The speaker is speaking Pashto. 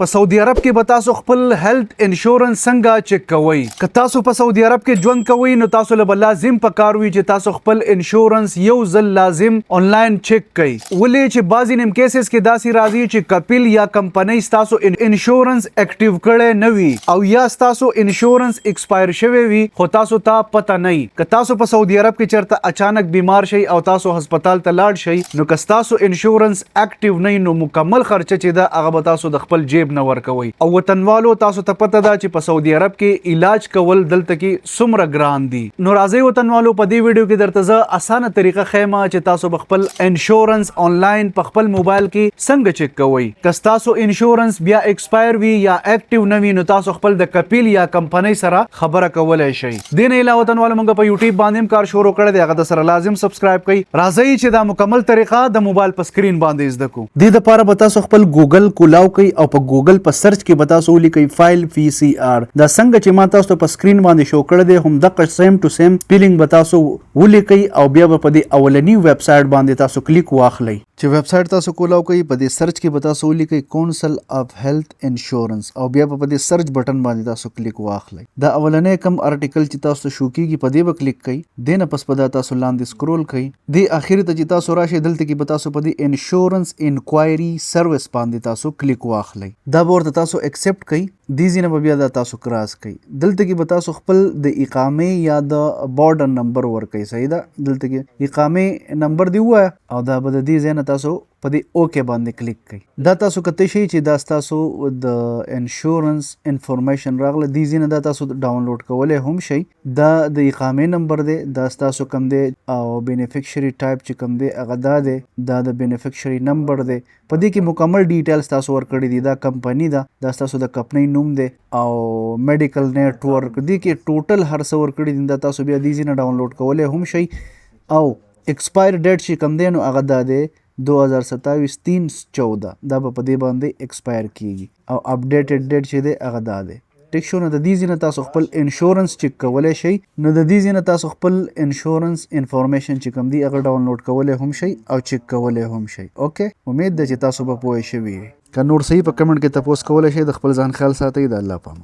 په سعودي عرب کې به تاسو خپل هیلث انشورنس څنګه چک کوئ؟ که تاسو په سعودي عرب کې ژوند کوئ نو تاسو له لازم پکار وي چې تاسو خپل انشورنس یو ځل لازم آنلاین چک کړئ. ولې چې بعضی نیم کیسز کې داسې راځي چې کپیل یا کمپنۍ تاسو انشورنس اکټیو کړی نه وي او یا تاسو انشورنس ایکسپایر شوی وي خو تاسو ته پته نه وي. که تاسو په سعودي عرب کې چرته اچانک بیمار شئ او تاسو هسپتال ته لاړ شئ نو که تاسو انشورنس اکټیو نه نو مکمل خرچه چې ده هغه به تاسو د خپل جیب نه ورکوي. او وطنوالو تاسو ته پته ده چې په سعودي عرب کې علاج کول دلته کې څومره ګران دي. نو راځئ وطنوالو په دې ویډیو کې درته زه اسانه طریقه ښیم چې تاسو به خپل انشورنس آنلاین په خپل موبایل کې څنګه چک کوئ. که تاسو انشورنس بیا ایکسپایر وي یا اکټیو نه وي نو تاسو خپل د کپیل یا کمپنۍ سره خبره کولی شئ. دې نه علاوه وطنوالو موږ په یوټیوب باندې هم کار شروع کړی دی، هغه د سره لازم سبسکرایب کړئ. راځئ چې دا مکمل طریقه د موبایل په سکرین باندې زده کړو. دې دپاره به تاسو خپل ګوګل کولاو کړئ او په ګوګل په سرچ کې به تاسو ولیکئ فایل پی سی آر. دا څنګه چې ما تاسو ته په سکرین باندې شو کړی دی همدغه سیم ټو سیم سپیلینګ به تاسو ولیکئ او بیا به په دې اولني ویب سایټ باندې تاسو کلیک واخلئ. چې ویب سایټ تاسو کولاو کوي په دې سرچ کې به تاسو ولیکئ کونسل اف هیلث انشورنس او بیا په دې سرچ بٹن باندې تاسو کلیک واخلئ. دا اولنې کم ارټیکل چې تاسو ته شو کیږي په دې به کلیک کړئ. دې نه پس په دا تاسو لاندې سکرول کړئ. دې اخر ته چې تاسو راشئ دلته کې به تاسو په دې انشورنس انکوایري سروس باندې تاسو کلیک واخلئ. دا به ورته تاسو ایکسپټ کړئ. دې ځینه به بیا دا تاسو کراس کړئ. دلته کې به تاسو خپل د اقامې یا د بارډر نمبر ورکړئ. صحیح ده، دلته کې اقامې نمبر دی ووایه او دا به د دې ځای نه تاسو په دې اوکې باندې کلیک کړئ. دا تاسو کته شي چې دا تاسو د انشورنس انفارمیشن راغله دې ځینه دا تاسو ډاونلوډ کولی هم شئ. دا د اقامې نمبر دی، دا تاسو کم دی او بینیفیکشري ټایپ چې کم دی هغه دا دی، دا د بینیفیکشري نمبر دی. په دې کې مکمل ډیټیلز تاسو ورکړي دي. دا کمپنی ده، دا تاسو د کمپنۍ نوم دی او میډیکل نیټورک دې کې ټوټل هر څه ورکړي دي. دا تاسو بیا دې ځینه ډاونلوډ کولی هم شئ. او ایکسپایر ډیټ چې کم دی نو هغه دا دی 2027/3/14. دا به په دې باندې ایکسپایر کیږي او اپډیټډ ډیټ چې دی هغه دا دی. ټیک شو. نو د دې ځینه تاسو خپل انشورنس چک کولی شئ. نو د دې ځینه تاسو خپل انشورنس انفارمیشن چې کوم دی هغه ډاونلوډ کولی هم شئ او چک کولی هم شئ. اوکې، امید ده چې تاسو به پوه شوي. که نور صحیح په کمنټ کې تپوس کولی شئ. د خپل ځان خیال ساتئ. د الله په امان.